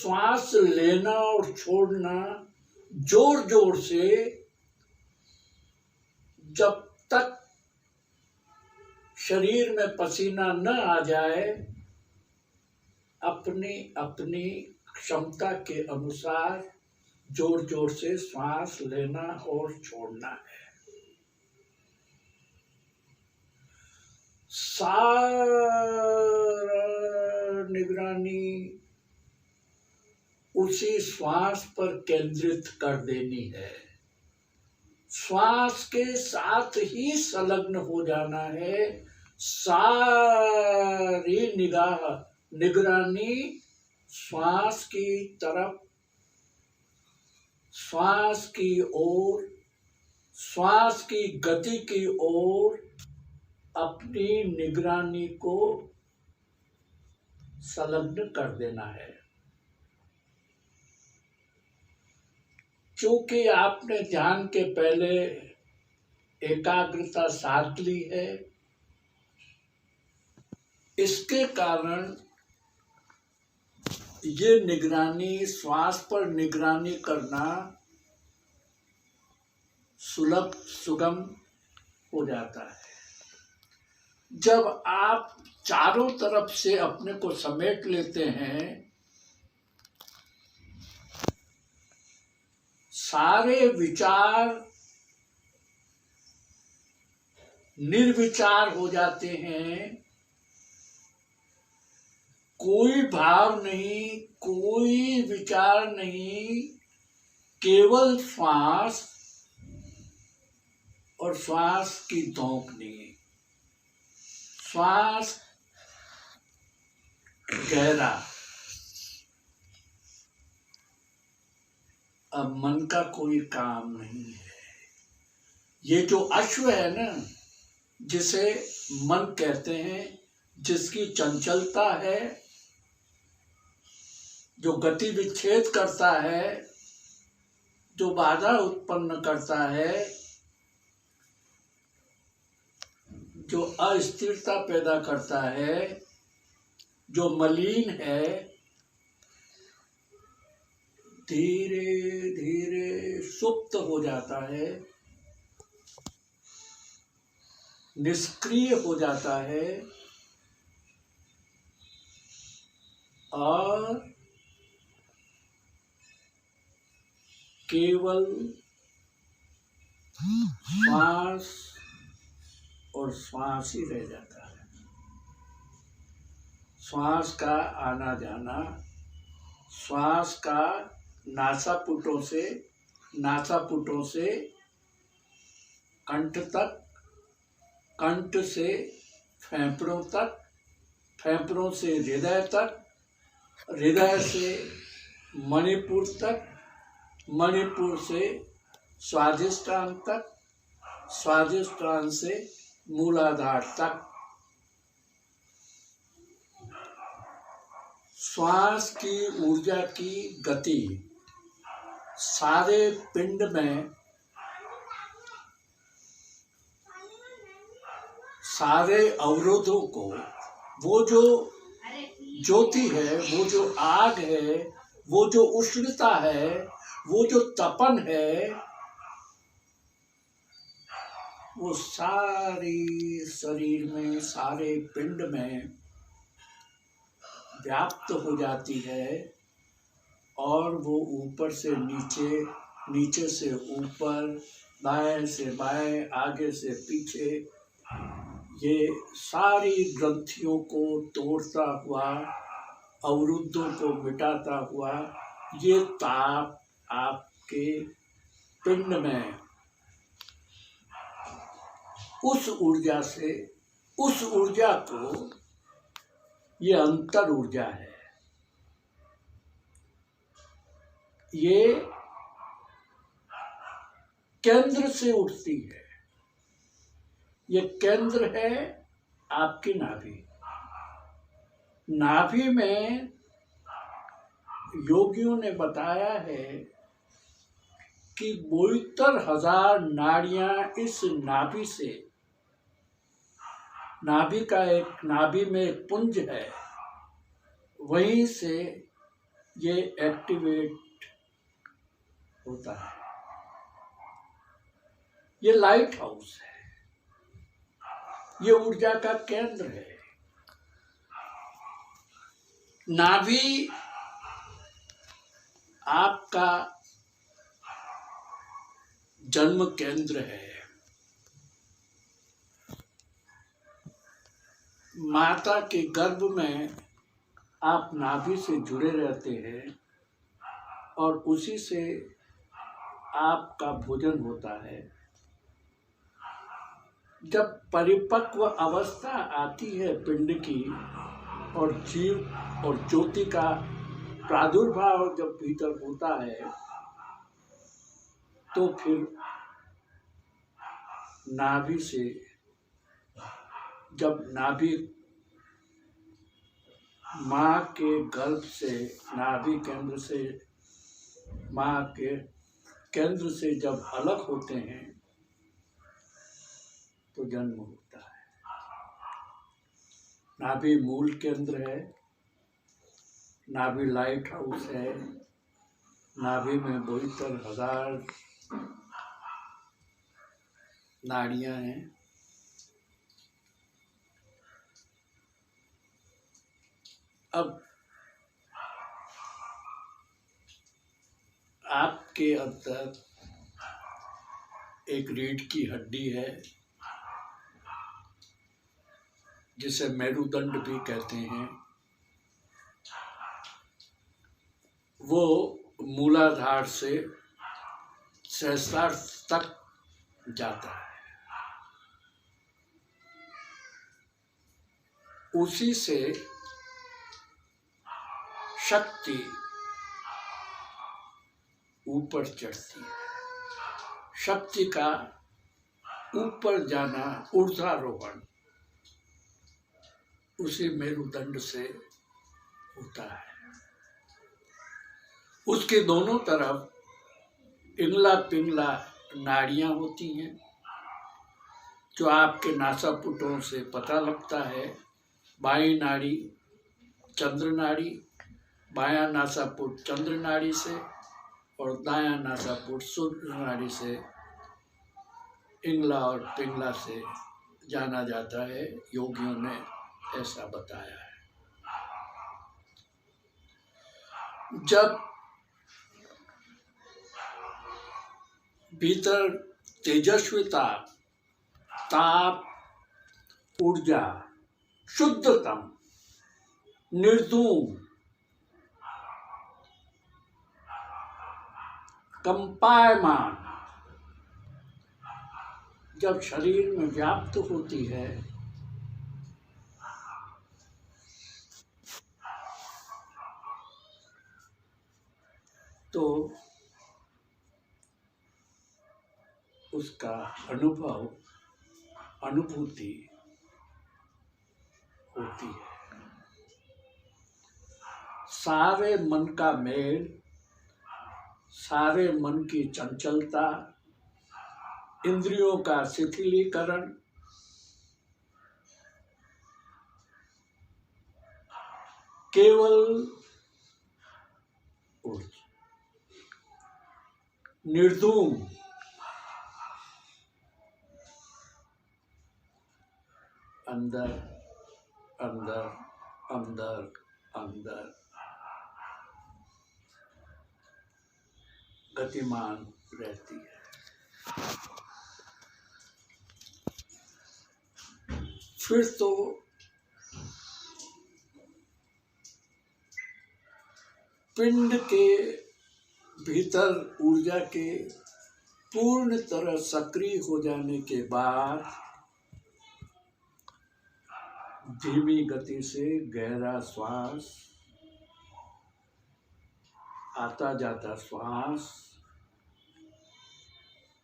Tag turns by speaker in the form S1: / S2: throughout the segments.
S1: श्वास लेना और छोड़ना जोर जोर से, जब तक शरीर में पसीना न आ जाए, अपनी अपनी क्षमता के अनुसार जोर जोर से श्वास लेना और छोड़ना है। सारा निगरानी उसी श्वास पर केंद्रित कर देनी है। श्वास के साथ ही संलग्न हो जाना है। सारी निगरानी श्वास की तरफ, श्वास की ओर, श्वास की गति की ओर अपनी निगरानी को संलग्न कर देना है। क्योंकि आपने ध्यान के पहले एकाग्रता साध ली है, इसके कारण ये निगरानी, श्वास पर निगरानी करना सुलभ, सुगम हो जाता है। जब आप चारों तरफ से अपने को समेट लेते हैं, सारे विचार निर्विचार हो जाते हैं, कोई भाव नहीं, कोई विचार नहीं, केवल श्वास और श्वास की धौंकनी। श्वास गहरा, अब मन का कोई काम नहीं है। ये जो अश्व है ना, जिसे मन कहते हैं, जिसकी चंचलता है, जो गति विच्छेद करता है, जो बाधा उत्पन्न करता है, जो अस्थिरता पैदा करता है, जो मलिन है, धीरे धीरे सुप्त हो जाता है, निष्क्रिय हो जाता है और केवल श्वास और श्वास ही रह जाता है। श्वास का आना जाना, श्वास का नासापुटों से कंठ तक, कंठ से फेफड़ों तक, फेफड़ों से हृदय तक, हृदय से मणिपुर तक, मणिपुर से स्वादिष्टान तक, स्वादिष्टान से मूलाधार तक। श्वास की ऊर्जा की गति सारे पिंड में, सारे अवरोधों को, वो जो ज्योति है, वो जो आग है, वो जो उष्णता है, वो जो तपन है, वो सारी शरीर में, सारे पिंड में व्याप्त हो जाती है और वो ऊपर से नीचे, नीचे से ऊपर, दाएं से बाएं, आगे से पीछे, ये सारी ग्रंथियों को तोड़ता हुआ, अवरुद्धों को मिटाता हुआ, ये ताप आपके पिंड में उस ऊर्जा से, उस ऊर्जा को, ये अंतर ऊर्जा है, ये केंद्र से उठती है। ये केंद्र है आपकी नाभि। नाभि में योगियों ने बताया है कि 72,000 नाड़ियां इस नाभि से, नाभि में एक पुंज है, वहीं से ये एक्टिवेट होता है। ये लाइट हाउस है, ये ऊर्जा का केंद्र है। नाभि आपका जन्म केंद्र है। माता के गर्भ में आप नाभि से जुड़े रहते हैं और उसी से आपका भोजन होता है। जब परिपक्व अवस्था आती है पिंड की और जीव और ज्योति का प्रादुर्भाव जब भीतर होता है, तो फिर नाभि से, जब नाभि माँ के गर्भ से, नाभि केंद्र से, माँ के केंद्र से जब अलग होते हैं तो जन्म होता है। नाभि मूल केंद्र है, नाभि लाइट हाउस है, नाभि में 72,000 नाड़ियां हैं। अब आपके अंदर एक रीढ़ की हड्डी है जिसे मेरुदंड भी कहते हैं। वो मूलाधार से सहस्रार तक जाता है। उसी से शक्ति ऊपर चढ़ती है। शक्ति का ऊपर जाना, ऊर्ध्वारोहण, उसी मेरुदंड से होता है। उसके दोनों तरफ इंगला पिंगला नाड़ियां होती हैं, जो आपके नासापुटों से पता लगता है। बाईं नाड़ी चंद्र नाड़ी, बायां नासापुट चंद्र नाड़ी से और दायां नासापुट सूर्य नाड़ी से, इंगला और पिंगला से जाना जाता है। योगियों ने ऐसा बताया है। जब भीतर तेजस्विता, ताप, ऊर्जा, शुद्धतम, निर्धूम, कंपायमान जब शरीर में व्याप्त होती है, तो उसका अनुभूति होती है। सारे मन का मेल, सारे मन की चंचलता, इंद्रियों का शिथिलीकरण, केवल निर्धूम, अंदर अंदर अंदर अंदर गतिमान रहती है। फिर तो पिंड के भीतर ऊर्जा के पूर्ण तरह सक्रिय हो जाने के बाद धीमी गति से गहरा श्वास, आता जाता श्वास,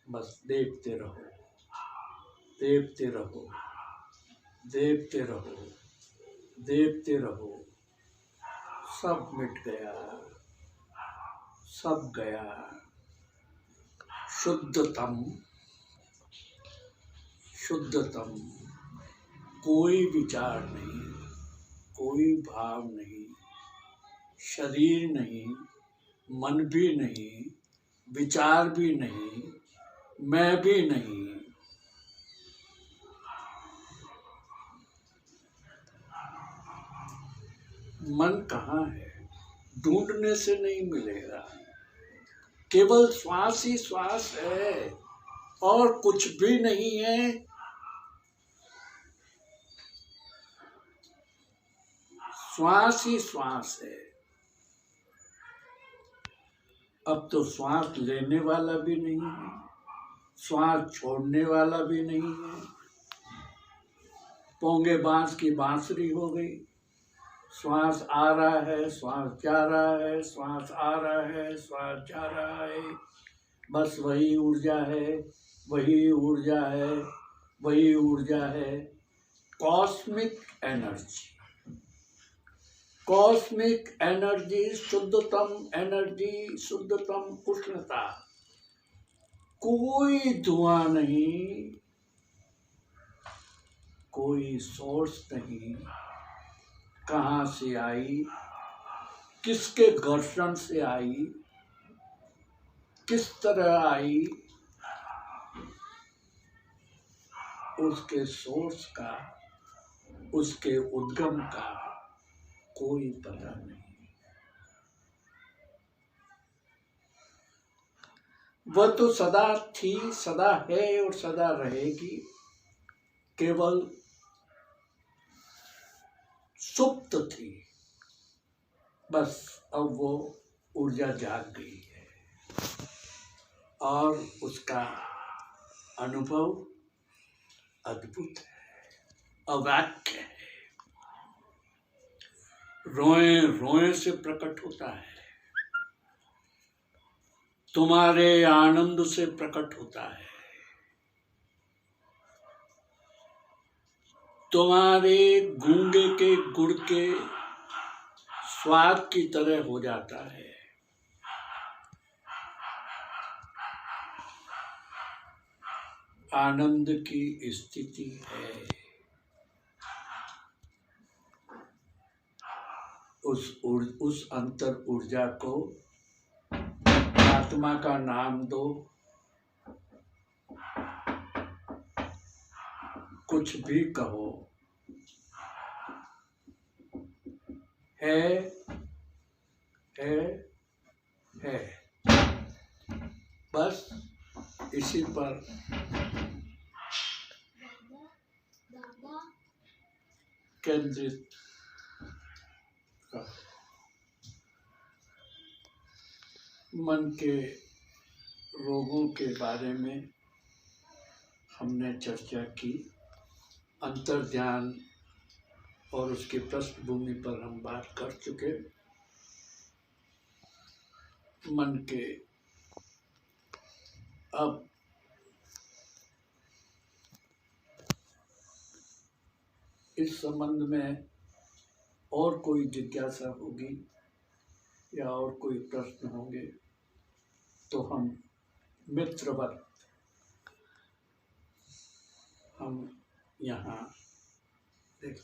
S1: बस देखते रहो, देखते रहो, देखते रहो, देखते रहो। सब मिट गया, सब गया। शुद्धतम, शुद्धतम, कोई विचार नहीं, कोई भाव नहीं, शरीर नहीं, मन भी नहीं, विचार भी नहीं, मैं भी नहीं। मन कहाँ है? ढूंढने से नहीं मिलेगा। केवल श्वास ही श्वास है और कुछ भी नहीं है। श्वास ही श्वास है। अब तो श्वास लेने वाला भी नहीं है, श्वास छोड़ने वाला भी नहीं है। पोंगे बांस की बांसुरी हो गई। श्वास आ रहा है, श्वास जा रहा है, श्वास आ रहा है, श्वास जा रहा है। बस वही ऊर्जा है, वही ऊर्जा है, वही ऊर्जा है। कॉस्मिक एनर्जी, कॉस्मिक एनर्जी, शुद्धतम एनर्जी, शुद्धतम उष्णता। कोई धुआं नहीं, कोई सोर्स नहीं। कहाँ से आई, किसके घर्षण से आई, किस तरह आई, उसके सोर्स का, उसके उद्गम का कोई पता नहीं। वह तो सदा थी, सदा है और सदा रहेगी। केवल सुप्त थी, बस अब वो ऊर्जा जाग गई है और उसका अनुभव अद्भुत है, अवाक्य है। रोए रोए से प्रकट होता है, तुम्हारे आनंद से प्रकट होता है, तुम्हारे गूंगे के गुड़ के स्वाद की तरह हो जाता है। आनंद की स्थिति है। उस अंतर ऊर्जा को आत्मा का नाम दो, कुछ भी कहो, है है, बस इसी पर केंद्रित कर। मन के रोगों के बारे में हमने चर्चा की। अंतर्ध्यान और उसकी पृष्ठभूमि पर हम बात कर चुके। मन के अब इस संबंध में और कोई जिज्ञासा होगी या और कोई प्रश्न होंगे तो हम मित्रवत हम यहाँ देख